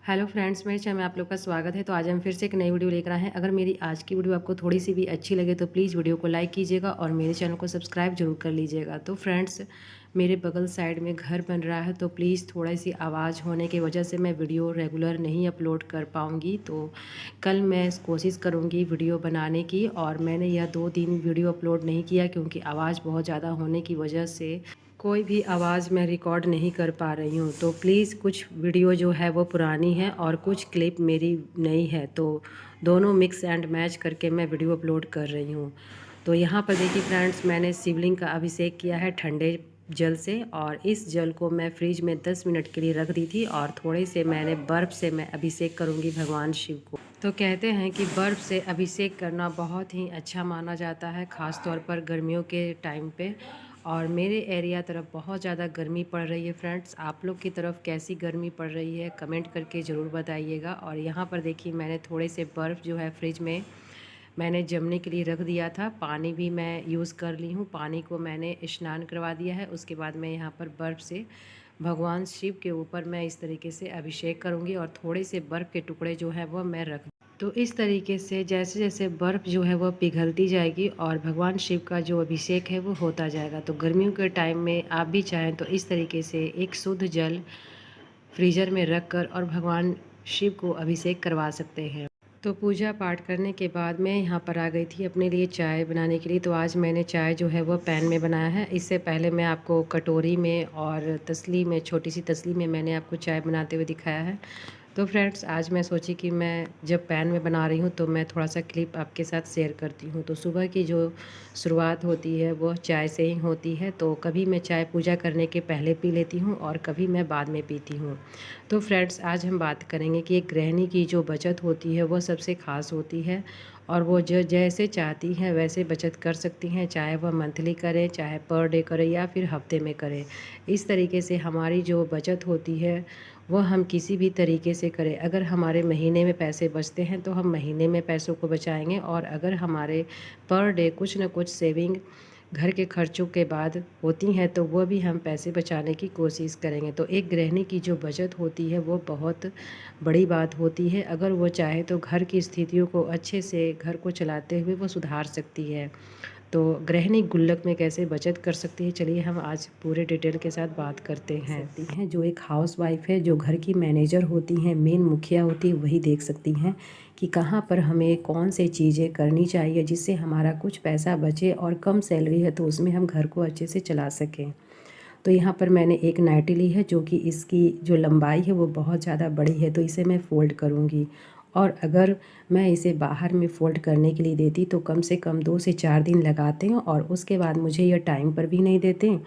Hello friends, मेरे channel में आप लोग का स्वागत है। तो आज हम फिर से एक नई वीडियो लेकर आए हैं। अगर मेरी आज की वीडियो आपको थोड़ी सी भी अच्छी लगे तो प्लीज़ वीडियो को लाइक कीजिएगा और मेरे चैनल को सब्सक्राइब जरूर कर लीजिएगा। तो फ्रेंड्स, मेरे बगल साइड में घर बन रहा है, तो प्लीज़ थोड़ी सी आवाज़ होने की वजह से मैं वीडियो रेगुलर नहीं अपलोड कर पाऊँगी। तो कल मैं कोशिश करूँगी वीडियो बनाने की, और मैंने यह 2 दिन वीडियो अपलोड नहीं किया क्योंकि आवाज़ बहुत ज़्यादा होने की वजह से कोई भी आवाज़ मैं रिकॉर्ड नहीं कर पा रही हूँ। तो प्लीज़, कुछ वीडियो जो है वो पुरानी है और कुछ क्लिप मेरी नई है, तो दोनों मिक्स एंड मैच करके मैं वीडियो अपलोड कर रही हूँ। तो यहाँ पर देखिए फ्रेंड्स, मैंने शिवलिंग का अभिषेक किया है ठंडे जल से, और इस जल को मैं फ्रिज में 10 मिनट के लिए रख दी थी, और थोड़े से मैंने बर्फ़ से मैं अभिषेक करूँगी भगवान शिव को। तो कहते हैं कि बर्फ़ से अभिषेक करना बहुत ही अच्छा माना जाता है, ख़ास तौर पर गर्मियों के टाइम पे। और मेरे एरिया तरफ बहुत ज़्यादा गर्मी पड़ रही है फ्रेंड्स। आप लोग की तरफ कैसी गर्मी पड़ रही है कमेंट करके ज़रूर बताइएगा। और यहाँ पर देखिए, मैंने थोड़े से बर्फ़ जो है फ्रिज में मैंने जमने के लिए रख दिया था। पानी भी मैं यूज़ कर ली हूँ, पानी को मैंने स्नान करवा दिया है। उसके बाद मैं यहाँ पर बर्फ़ से भगवान शिव के ऊपर मैं इस तरीके से अभिषेक करूँगी, और थोड़े से बर्फ़ के टुकड़े जो है वो मैं रख। तो इस तरीके से जैसे जैसे बर्फ़ जो है वह पिघलती जाएगी और भगवान शिव का जो अभिषेक है वो होता जाएगा। तो गर्मियों के टाइम में आप भी चाहें तो इस तरीके से एक शुद्ध जल फ्रीज़र में रख कर और भगवान शिव को अभिषेक करवा सकते हैं। तो पूजा पाठ करने के बाद मैं यहाँ पर आ गई थी अपने लिए चाय बनाने के लिए। तो आज मैंने चाय जो है वो पैन में बनाया है। इससे पहले मैं आपको कटोरी में और तसली में, छोटी सी तसली में मैंने आपको चाय बनाते हुए दिखाया है। तो फ्रेंड्स, आज मैं सोची कि मैं जब पैन में बना रही हूँ तो मैं थोड़ा सा क्लिप आपके साथ शेयर करती हूँ। तो सुबह की जो शुरुआत होती है वो चाय से ही होती है। तो कभी मैं चाय पूजा करने के पहले पी लेती हूँ और कभी मैं बाद में पीती हूँ। तो फ्रेंड्स, आज हम बात करेंगे कि एक गृहिणी की जो बचत होती है वो सबसे ख़ास होती है, और वो जो जैसे चाहती हैं वैसे बचत कर सकती हैं, चाहे वह मंथली करें, चाहे पर डे करें, या फिर हफ्ते में करें। इस तरीके से हमारी जो बचत होती है वह हम किसी भी तरीके से करें। अगर हमारे महीने में पैसे बचते हैं तो हम महीने में पैसों को बचाएंगे, और अगर हमारे पर डे कुछ न कुछ सेविंग घर के खर्चों के बाद होती हैं तो वह भी हम पैसे बचाने की कोशिश करेंगे। तो एक गृहिणी की जो बचत होती है वो बहुत बड़ी बात होती है। अगर वो चाहे तो घर की स्थितियों को अच्छे से, घर को चलाते हुए वो सुधार सकती है। तो गृहिणी गुल्लक में कैसे बचत कर सकती है, चलिए हम आज पूरे डिटेल के साथ बात करते हैं। जो एक हाउसवाइफ है, जो घर की मैनेजर होती हैं, मेन मुखिया होती है, वही देख सकती हैं कि कहाँ पर हमें कौन से चीज़ें करनी चाहिए जिससे हमारा कुछ पैसा बचे, और कम सैलरी है तो उसमें हम घर को अच्छे से चला सकें। तो यहाँ पर मैंने एक नाइटी ली है, जो कि इसकी जो लंबाई है वो बहुत ज़्यादा बड़ी है, तो इसे मैं फ़ोल्ड करूँगी। और अगर मैं इसे बाहर में फ़ोल्ड करने के लिए देती तो कम से कम 2 से 4 दिन लगाते हैं, और उसके बाद मुझे यह टाइम पर भी नहीं देते।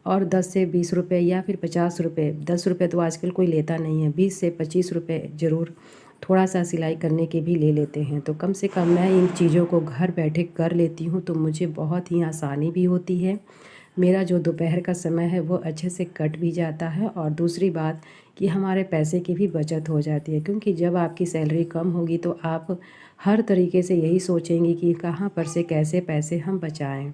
और 10 से 20 रुपये या फिर 50 रुपये, 10 रुपये तो आजकल कोई लेता नहीं है, 20 से 25 रुपये ज़रूर थोड़ा सा सिलाई करने के भी ले लेते हैं। तो कम से कम मैं इन चीज़ों को घर बैठे कर लेती हूँ, तो मुझे बहुत ही आसानी भी होती है। मेरा जो दोपहर का समय है वो अच्छे से कट भी जाता है, और दूसरी बात कि हमारे पैसे की भी बचत हो जाती है, क्योंकि जब आपकी सैलरी कम होगी तो आप हर तरीके से यही सोचेंगे कि कहाँ पर से कैसे पैसे हम बचाएं।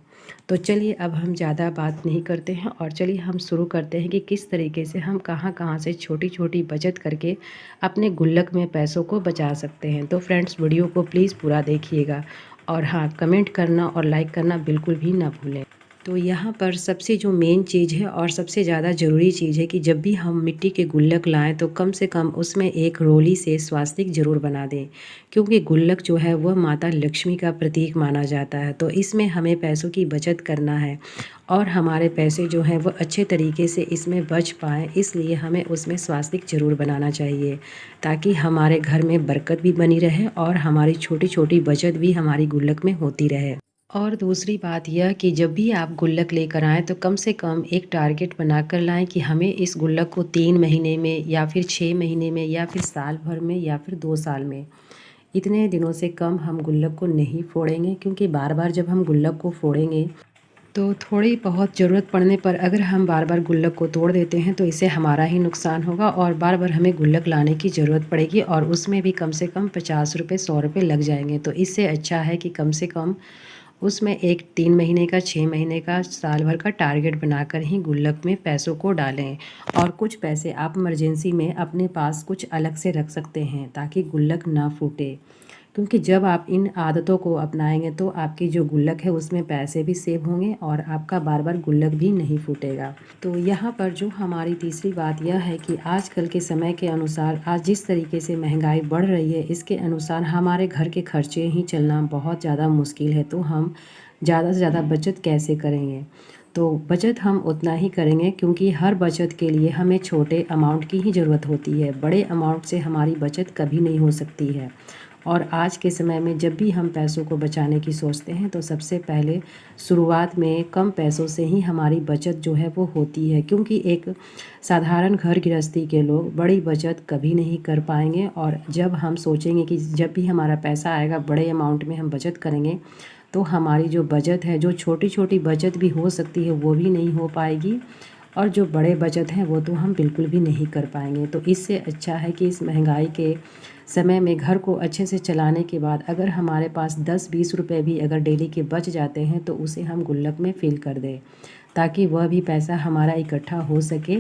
तो चलिए, अब हम ज़्यादा बात नहीं करते हैं, और चलिए हम शुरू करते हैं कि किस तरीके से हम कहाँ कहाँ से छोटी छोटी बचत करके अपने गुल्लक में पैसों को बचा सकते हैं। तो फ्रेंड्स, वीडियो को प्लीज़ पूरा देखिएगा, और हाँ, कमेंट करना और लाइक करना बिल्कुल भी ना भूलें। तो यहाँ पर सबसे जो मेन चीज़ है और सबसे ज़्यादा ज़रूरी चीज़ है कि जब भी हम मिट्टी के गुल्लक लाएं तो कम से कम उसमें एक रोली से स्वास्तिक ज़रूर बना दें, क्योंकि गुल्लक जो है वह माता लक्ष्मी का प्रतीक माना जाता है। तो इसमें हमें पैसों की बचत करना है, और हमारे पैसे जो हैं वो अच्छे तरीके से इसमें बच पाएँ, इसलिए हमें उसमें स्वास्तिक ज़रूर बनाना चाहिए, ताकि हमारे घर में बरकत भी बनी रहे और हमारी छोटी छोटी बचत भी हमारी गुल्लक में होती रहे। और दूसरी बात यह कि जब भी आप गुल्लक लेकर आएँ तो कम से कम एक टारगेट बनाकर लाएँ कि हमें इस गुल्लक को 3 महीने में, या फिर 6 महीने में, या फिर साल भर में, या फिर 2 साल में, इतने दिनों से कम हम गुल्लक को नहीं फोड़ेंगे। क्योंकि बार बार जब हम गुल्लक को फोड़ेंगे तो थोड़ी बहुत ज़रूरत पड़ने पर अगर हम बार बार गुल्लक को तोड़ देते हैं तो इससे हमारा ही नुकसान होगा, और बार बार हमें गुल्लक लाने की ज़रूरत पड़ेगी, और उसमें भी कम से कम 50 रुपये 100 रुपये लग जाएंगे। तो इससे अच्छा है कि कम से कम उसमें एक 3 महीने का, 6 महीने का, साल भर का टारगेट बनाकर ही गुल्लक में पैसों को डालें। और कुछ पैसे आप इमरजेंसी में अपने पास कुछ अलग से रख सकते हैं ताकि गुल्लक ना फूटे। क्योंकि जब आप इन आदतों को अपनाएंगे तो आपकी जो गुल्लक है उसमें पैसे भी सेव होंगे और आपका बार बार गुल्लक भी नहीं फूटेगा। तो यहाँ पर जो हमारी तीसरी बात यह है कि आजकल के समय के अनुसार, आज जिस तरीके से महंगाई बढ़ रही है, इसके अनुसार हमारे घर के खर्चे ही चलना बहुत ज़्यादा मुश्किल है। तो हम ज़्यादा से ज़्यादा बचत कैसे करेंगे? तो बचत हम उतना ही करेंगे, क्योंकि हर बचत के लिए हमें छोटे अमाउंट की ही ज़रूरत होती है। बड़े अमाउंट से हमारी बचत कभी नहीं हो सकती है। और आज के समय में जब भी हम पैसों को बचाने की सोचते हैं तो सबसे पहले शुरुआत में कम पैसों से ही हमारी बचत जो है वो होती है। क्योंकि एक साधारण घर गृहस्थी के लोग बड़ी बचत कभी नहीं कर पाएंगे। और जब हम सोचेंगे कि जब भी हमारा पैसा आएगा बड़े अमाउंट में हम बचत करेंगे, तो हमारी जो बचत है, जो छोटी छोटी बचत भी हो सकती है, वो भी नहीं हो पाएगी। और जो बड़े बचत हैं वो तो हम बिल्कुल भी नहीं कर पाएंगे। तो इससे अच्छा है कि इस महंगाई के समय में घर को अच्छे से चलाने के बाद अगर हमारे पास 10-20 रुपए भी अगर डेली के बच जाते हैं तो उसे हम गुल्लक में फिल कर दें, ताकि वह भी पैसा हमारा इकट्ठा हो सके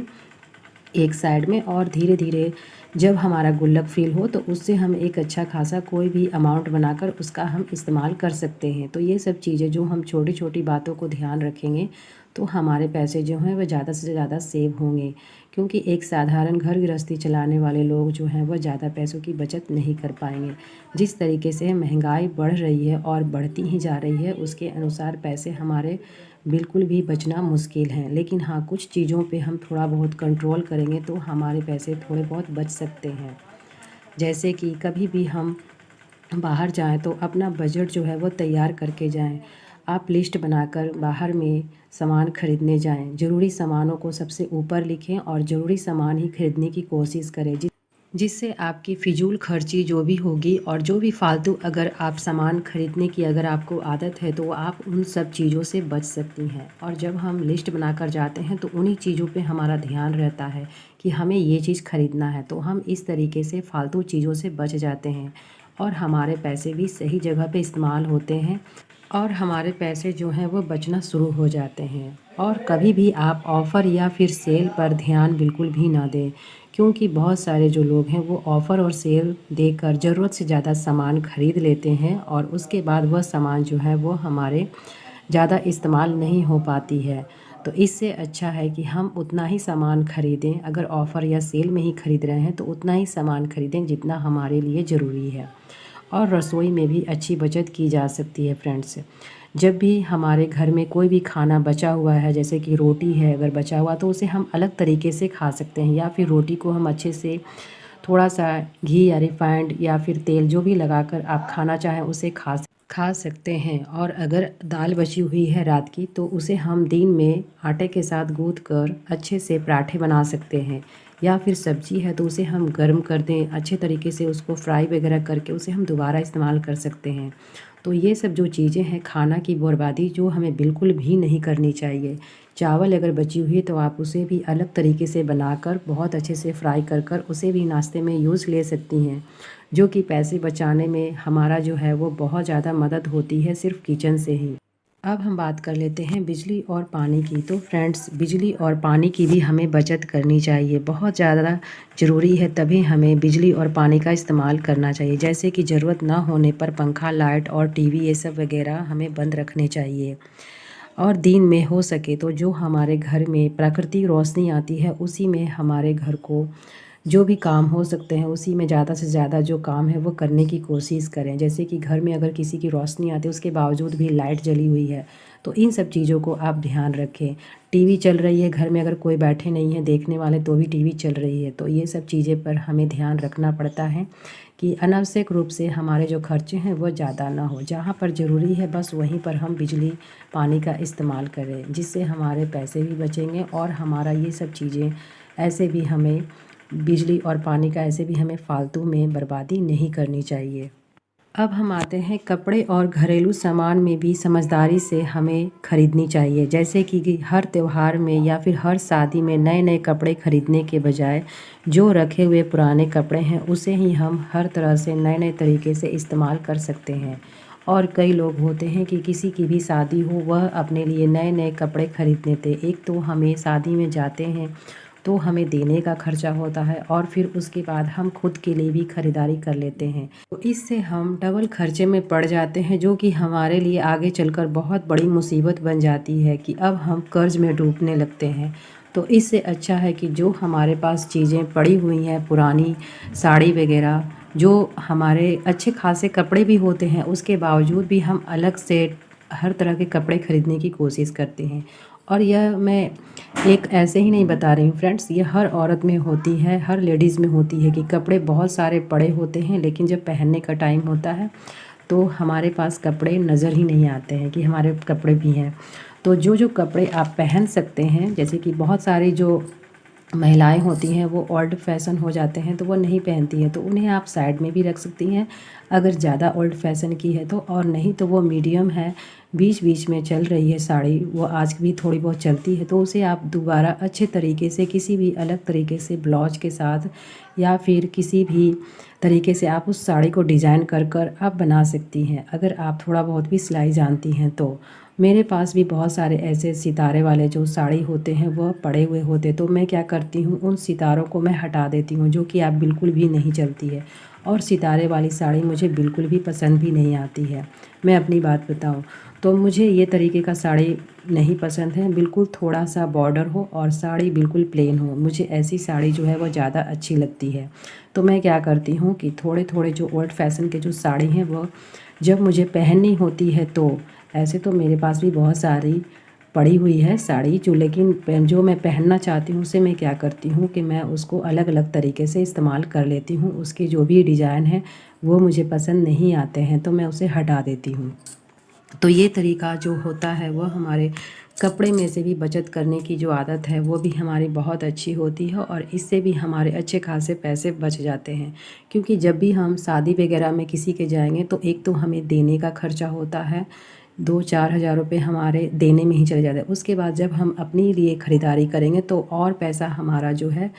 एक साइड में। और धीरे धीरे जब हमारा गुल्लक फिल हो तो उससे हम एक अच्छा खासा कोई भी अमाउंट बनाकर उसका हम इस्तेमाल कर सकते हैं। तो ये सब चीज़ें जो हम छोटी छोटी बातों को ध्यान रखेंगे तो हमारे पैसे जो हैं वह ज़्यादा से ज़्यादा सेव होंगे। क्योंकि एक साधारण घर गृहस्थी चलाने वाले लोग जो हैं वह ज़्यादा पैसों की बचत नहीं कर पाएंगे। जिस तरीके से महंगाई बढ़ रही है और बढ़ती ही जा रही है, उसके अनुसार पैसे हमारे बिल्कुल भी बचना मुश्किल है। लेकिन हाँ, कुछ चीज़ों पे हम थोड़ा बहुत कंट्रोल करेंगे तो हमारे पैसे थोड़े बहुत बच सकते हैं। जैसे कि कभी भी हम बाहर जाएं तो अपना बजट जो है वो तैयार करके जाएं। आप लिस्ट बनाकर बाहर में सामान खरीदने जाएं। ज़रूरी सामानों को सबसे ऊपर लिखें और ज़रूरी सामान ही खरीदने की कोशिश करें, जिससे आपकी फ़िजूल खर्ची जो भी होगी और जो भी फालतू अगर आप सामान खरीदने की अगर आपको आदत है तो आप उन सब चीज़ों से बच सकती हैं। और जब हम लिस्ट बनाकर जाते हैं तो उन्हीं चीज़ों पे हमारा ध्यान रहता है कि हमें ये चीज़ ख़रीदना है, तो हम इस तरीके से फालतू चीज़ों से बच जाते हैं और हमारे पैसे भी सही जगह पे इस्तेमाल होते हैं और हमारे पैसे जो हैं वो बचना शुरू हो जाते हैं। और कभी भी आप ऑफ़र या फिर सेल पर ध्यान बिल्कुल भी ना दें, क्योंकि बहुत सारे जो लोग हैं वो ऑफ़र और सेल देकर ज़रूरत से ज़्यादा सामान ख़रीद लेते हैं और उसके बाद वह सामान जो है वो हमारे ज़्यादा इस्तेमाल नहीं हो पाती है। तो इससे अच्छा है कि हम उतना ही सामान ख़रीदें। अगर ऑफ़र या सेल में ही ख़रीद रहे हैं तो उतना ही सामान ख़रीदें जितना हमारे लिए ज़रूरी है। और रसोई में भी अच्छी बचत की जा सकती है फ्रेंड्स। जब भी हमारे घर में कोई भी खाना बचा हुआ है, जैसे कि रोटी है अगर बचा हुआ, तो उसे हम अलग तरीके से खा सकते हैं। या फिर रोटी को हम अच्छे से थोड़ा सा घी या रिफाइंड या फिर तेल जो भी लगाकर आप खाना चाहें उसे खा सकते हैं। और अगर दाल बची हुई है रात की तो उसे हम दिन में आटे के साथ गूँथ कर अच्छे से पराठे बना सकते हैं। या फिर सब्ज़ी है तो उसे हम गर्म कर दें अच्छे तरीके से, उसको फ्राई वगैरह करके उसे हम दोबारा इस्तेमाल कर सकते हैं। तो ये सब जो चीज़ें हैं, खाना की बर्बादी जो हमें बिल्कुल भी नहीं करनी चाहिए। चावल अगर बची हुई तो आप उसे भी अलग तरीके से बनाकर बहुत अच्छे से फ्राई कर उसे भी नाश्ते में यूज़ ले सकती हैं, जो कि पैसे बचाने में हमारा जो है वो बहुत ज़्यादा मदद होती है सिर्फ किचन से ही। अब हम बात कर लेते हैं बिजली और पानी की। तो फ्रेंड्स, बिजली और पानी की भी हमें बचत करनी चाहिए, बहुत ज़्यादा ज़रूरी है। तभी हमें बिजली और पानी का इस्तेमाल करना चाहिए। जैसे कि ज़रूरत ना होने पर पंखा, लाइट और टीवी ये सब वगैरह हमें बंद रखने चाहिए। और दिन में हो सके तो जो हमारे घर में प्राकृतिक रोशनी आती है उसी में हमारे घर को जो भी काम हो सकते हैं उसी में ज़्यादा से ज़्यादा जो काम है वो करने की कोशिश करें। जैसे कि घर में अगर किसी की रोशनी आती है उसके बावजूद भी लाइट जली हुई है, तो इन सब चीज़ों को आप ध्यान रखें। टीवी चल रही है घर में, अगर कोई बैठे नहीं है देखने वाले तो भी टीवी चल रही है, तो ये सब चीज़ें पर हमें ध्यान रखना पड़ता है कि अनावश्यक रूप से हमारे जो खर्चे हैं वो ज़्यादा ना हो। जहाँ पर ज़रूरी है बस वहीं पर हम बिजली पानी का इस्तेमाल करें, जिससे हमारे पैसे भी बचेंगे और हमारा ये सब चीज़ें ऐसे भी हमें बिजली और पानी का ऐसे भी हमें फालतू में बर्बादी नहीं करनी चाहिए। अब हम आते हैं कपड़े और घरेलू सामान में भी समझदारी से हमें ख़रीदनी चाहिए। जैसे कि हर त्यौहार में या फिर हर शादी में नए नए कपड़े ख़रीदने के बजाय जो रखे हुए पुराने कपड़े हैं उसे ही हम हर तरह से नए नए तरीके से इस्तेमाल कर सकते हैं। और कई लोग होते हैं कि किसी की भी शादी हो वह अपने लिए नए नए कपड़े खरीद लेते। एक तो हमें शादी में जाते हैं तो हमें देने का खर्चा होता है और फिर उसके बाद हम खुद के लिए भी ख़रीदारी कर लेते हैं, तो इससे हम डबल खर्चे में पड़ जाते हैं, जो कि हमारे लिए आगे चलकर बहुत बड़ी मुसीबत बन जाती है कि अब हम कर्ज में डूबने लगते हैं। तो इससे अच्छा है कि जो हमारे पास चीज़ें पड़ी हुई हैं, पुरानी साड़ी वगैरह, जो हमारे अच्छे खासे कपड़े भी होते हैं, उसके बावजूद भी हम अलग से हर तरह के कपड़े ख़रीदने की कोशिश करते हैं। और यह मैं एक ऐसे ही नहीं बता रही हूँ फ्रेंड्स, ये हर औरत में होती है, हर लेडीज़ में होती है कि कपड़े बहुत सारे पड़े होते हैं, लेकिन जब पहनने का टाइम होता है तो हमारे पास कपड़े नज़र ही नहीं आते हैं कि हमारे कपड़े भी हैं। तो जो जो कपड़े आप पहन सकते हैं, जैसे कि बहुत सारी जो महिलाएं होती हैं वो ओल्ड फैशन हो जाते हैं तो वो नहीं पहनती हैं, तो उन्हें आप साइड में भी रख सकती हैं अगर ज़्यादा ओल्ड फैशन की है तो। और नहीं तो वो मीडियम है, बीच बीच में चल रही है साड़ी, वो आज भी थोड़ी बहुत चलती है, तो उसे आप दोबारा अच्छे तरीके से किसी भी अलग तरीके से ब्लाउज के साथ या फिर किसी भी तरीके से आप उस साड़ी को डिज़ाइन कर कर आप बना सकती हैं, अगर आप थोड़ा बहुत भी सिलाई जानती हैं तो। मेरे पास भी बहुत सारे ऐसे सितारे वाले जो साड़ी होते हैं वह पड़े हुए होते, तो मैं क्या करती हूँ उन सितारों को मैं हटा देती हूँ, जो कि आप बिल्कुल भी नहीं चलती है। और सितारे वाली साड़ी मुझे बिल्कुल भी पसंद भी नहीं आती है। मैं अपनी बात बताऊँ तो मुझे ये तरीके का साड़ी नहीं पसंद है, बिल्कुल थोड़ा सा बॉर्डर हो और साड़ी बिल्कुल प्लेन हो, मुझे ऐसी साड़ी जो है वो ज़्यादा अच्छी लगती है। तो मैं क्या करती हूँ कि थोड़े थोड़े जो ओल्ड फैशन के जो साड़ी हैं वो जब मुझे पहननी होती है, तो ऐसे तो मेरे पास भी बहुत सारी पड़ी हुई है साड़ी जो, लेकिन जो मैं पहनना चाहती हूँ उसे मैं क्या करती हूँ कि मैं उसको अलग अलग तरीके से इस्तेमाल कर लेती हूँ। उसके जो भी डिज़ाइन है वो मुझे पसंद नहीं आते हैं तो मैं उसे हटा देती हूँ। तो ये तरीका जो होता है वह हमारे कपड़े में से भी बचत करने की जो आदत है वो भी हमारी बहुत अच्छी होती है और इससे भी हमारे अच्छे खासे पैसे बच जाते हैं। क्योंकि जब भी हम शादी वगैरह में किसी के जाएंगे तो एक तो हमें देने का खर्चा होता है, 2-4 हज़ार रुपये हमारे देने में ही चले जाते हैं। उसके बाद जब हम अपने लिए ख़रीदारी करेंगे तो और पैसा हमारा जो है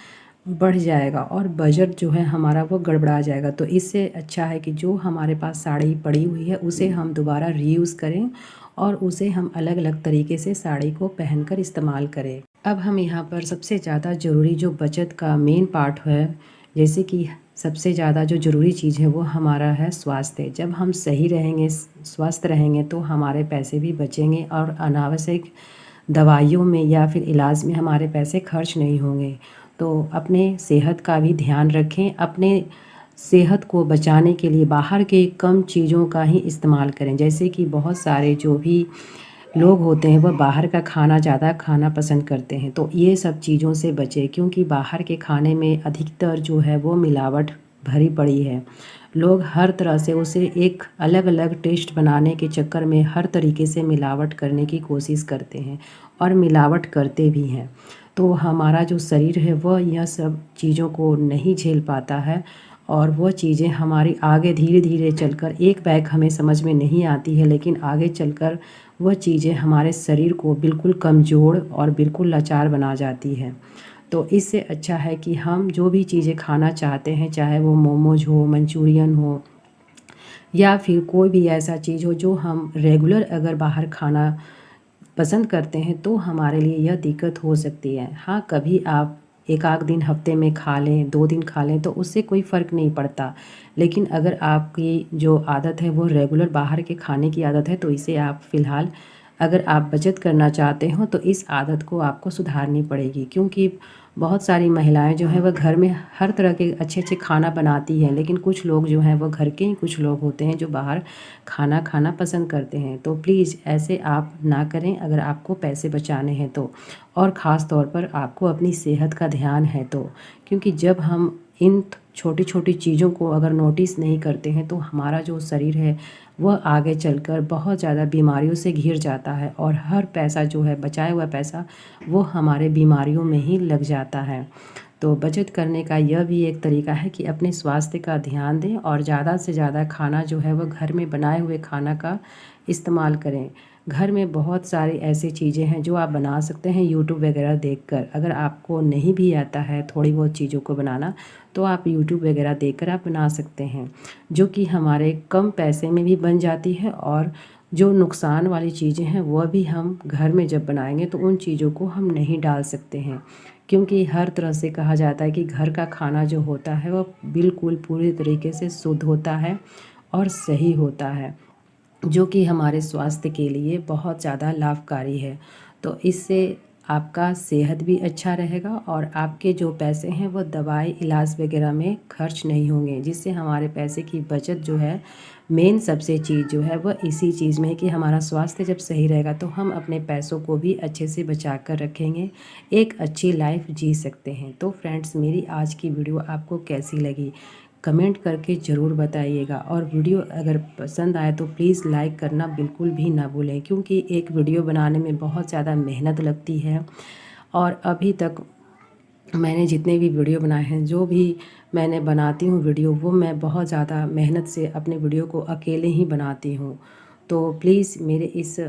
बढ़ जाएगा और बजट जो है हमारा वो गड़बड़ा जाएगा। तो इससे अच्छा है कि जो हमारे पास साड़ी पड़ी हुई है उसे हम दोबारा रीयूज़ करें और उसे हम अलग अलग तरीके से साड़ी को पहनकर इस्तेमाल करें। अब हम यहाँ पर सबसे ज़्यादा ज़रूरी जो बचत का मेन पार्ट है, जैसे कि सबसे ज़्यादा जो ज़रूरी चीज़ है वो हमारा है स्वास्थ्य। जब हम सही रहेंगे, स्वस्थ रहेंगे तो हमारे पैसे भी बचेंगे और अनावश्यक दवाइयों में या फिर इलाज में हमारे पैसे खर्च नहीं होंगे। तो अपने सेहत का भी ध्यान रखें, अपने सेहत को बचाने के लिए बाहर के कम चीज़ों का ही इस्तेमाल करें। जैसे कि बहुत सारे जो भी लोग होते हैं वह बाहर का खाना ज़्यादा खाना पसंद करते हैं, तो ये सब चीज़ों से बचें क्योंकि बाहर के खाने में अधिकतर जो है वो मिलावट भरी पड़ी है। लोग हर तरह से उसे एक अलग अलग टेस्ट बनाने के चक्कर में हर तरीके से मिलावट करने की कोशिश करते हैं और मिलावट करते भी हैं। तो हमारा जो शरीर है वह यह सब चीज़ों को नहीं झेल पाता है और वो चीज़ें हमारी आगे धीरे धीरे चलकर एक बैग हमें समझ में नहीं आती है, लेकिन आगे चलकर वह चीज़ें हमारे शरीर को बिल्कुल कमज़ोर और बिल्कुल लाचार बना जाती है। तो इससे अच्छा है कि हम जो भी चीज़ें खाना चाहते हैं, चाहे वो मोमोज हो, मंचूरियन हो या फिर कोई भी ऐसा चीज़ हो जो हम रेगुलर अगर बाहर खाना पसंद करते हैं तो हमारे लिए यह दिक्कत हो सकती है। हाँ, कभी आप एक आध दिन हफ्ते में खा लें, 2 दिन खा लें तो उससे कोई फ़र्क नहीं पड़ता। लेकिन अगर आपकी जो आदत है वो रेगुलर बाहर के खाने की आदत है तो इसे आप फ़िलहाल अगर आप बचत करना चाहते हो तो इस आदत को आपको सुधारनी पड़ेगी। क्योंकि बहुत सारी महिलाएं जो हैं वह घर में हर तरह के अच्छे अच्छे खाना बनाती हैं, लेकिन कुछ लोग जो हैं वो घर के ही कुछ लोग होते हैं जो बाहर खाना खाना पसंद करते हैं। तो प्लीज़ ऐसे आप ना करें अगर आपको पैसे बचाने हैं तो, और ख़ास तौर पर आपको अपनी सेहत का ध्यान है तो। क्योंकि जब हम इन छोटी छोटी चीज़ों को अगर नोटिस नहीं करते हैं तो हमारा जो शरीर है वह आगे चलकर बहुत ज़्यादा बीमारियों से घिर जाता है और हर पैसा जो है बचाया हुआ पैसा वो हमारे बीमारियों में ही लग जाता है। तो बचत करने का यह भी एक तरीका है कि अपने स्वास्थ्य का ध्यान दें और ज़्यादा से ज़्यादा खाना जो है वह घर में बनाए हुए खाना का इस्तेमाल करें। घर में बहुत सारी ऐसी चीज़ें हैं जो आप बना सकते हैं यूट्यूब वगैरह देखकर। अगर आपको नहीं भी आता है थोड़ी बहुत चीज़ों को बनाना, तो आप यूट्यूब वगैरह देखकर आप बना सकते हैं, जो कि हमारे कम पैसे में भी बन जाती है। और जो नुकसान वाली चीज़ें हैं वह भी हम घर में जब बनाएंगे तो उन चीज़ों को हम नहीं डाल सकते हैं, क्योंकि हर तरह से कहा जाता है कि घर का खाना जो होता है वह बिल्कुल पूरी तरीके से शुद्ध होता है और सही होता है, जो कि हमारे स्वास्थ्य के लिए बहुत ज़्यादा लाभकारी है। तो इससे आपका सेहत भी अच्छा रहेगा और आपके जो पैसे हैं वो दवाई इलाज वगैरह में खर्च नहीं होंगे, जिससे हमारे पैसे की बचत जो है, मेन सबसे चीज़ जो है वह इसी चीज़ में है कि हमारा स्वास्थ्य जब सही रहेगा तो हम अपने पैसों को भी अच्छे से बचा कर रखेंगे, एक अच्छी लाइफ जी सकते हैं। तो फ्रेंड्स, मेरी आज की वीडियो आपको कैसी लगी कमेंट करके ज़रूर बताइएगा, और वीडियो अगर पसंद आए तो प्लीज़ लाइक करना बिल्कुल भी ना भूलें, क्योंकि एक वीडियो बनाने में बहुत ज़्यादा मेहनत लगती है। और अभी तक मैंने जितने भी वीडियो बनाए हैं, जो भी मैंने बनाती हूँ वीडियो, वो मैं बहुत ज़्यादा मेहनत से अपने वीडियो को अकेले ही बनाती हूँ। तो प्लीज़ मेरे इस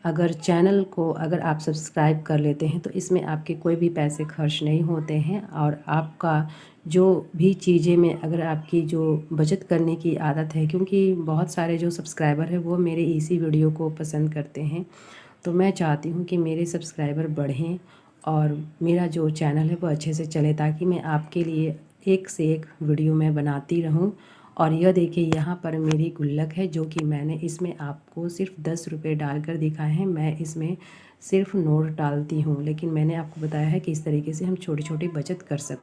अगर चैनल को अगर आप सब्सक्राइब कर लेते हैं तो इसमें आपके कोई भी पैसे खर्च नहीं होते हैं, और आपका जो भी चीज़ें में अगर आपकी जो बचत करने की आदत है, क्योंकि बहुत सारे जो सब्सक्राइबर हैं वो मेरे इसी वीडियो को पसंद करते हैं, तो मैं चाहती हूँ कि मेरे सब्सक्राइबर बढ़ें और मेरा जो चैनल है वो अच्छे से चले, ताकि मैं आपके लिए एक से एक वीडियो मैं बनाती रहूँ। और यह देखिए, यहाँ पर मेरी गुल्लक है, जो कि मैंने इसमें आपको सिर्फ 10 रुपये डालकर दिखाए हैं। मैं इसमें सिर्फ नोट डालती हूँ, लेकिन मैंने आपको बताया है कि इस तरीके से हम छोटी छोटी बचत कर सकते हैं।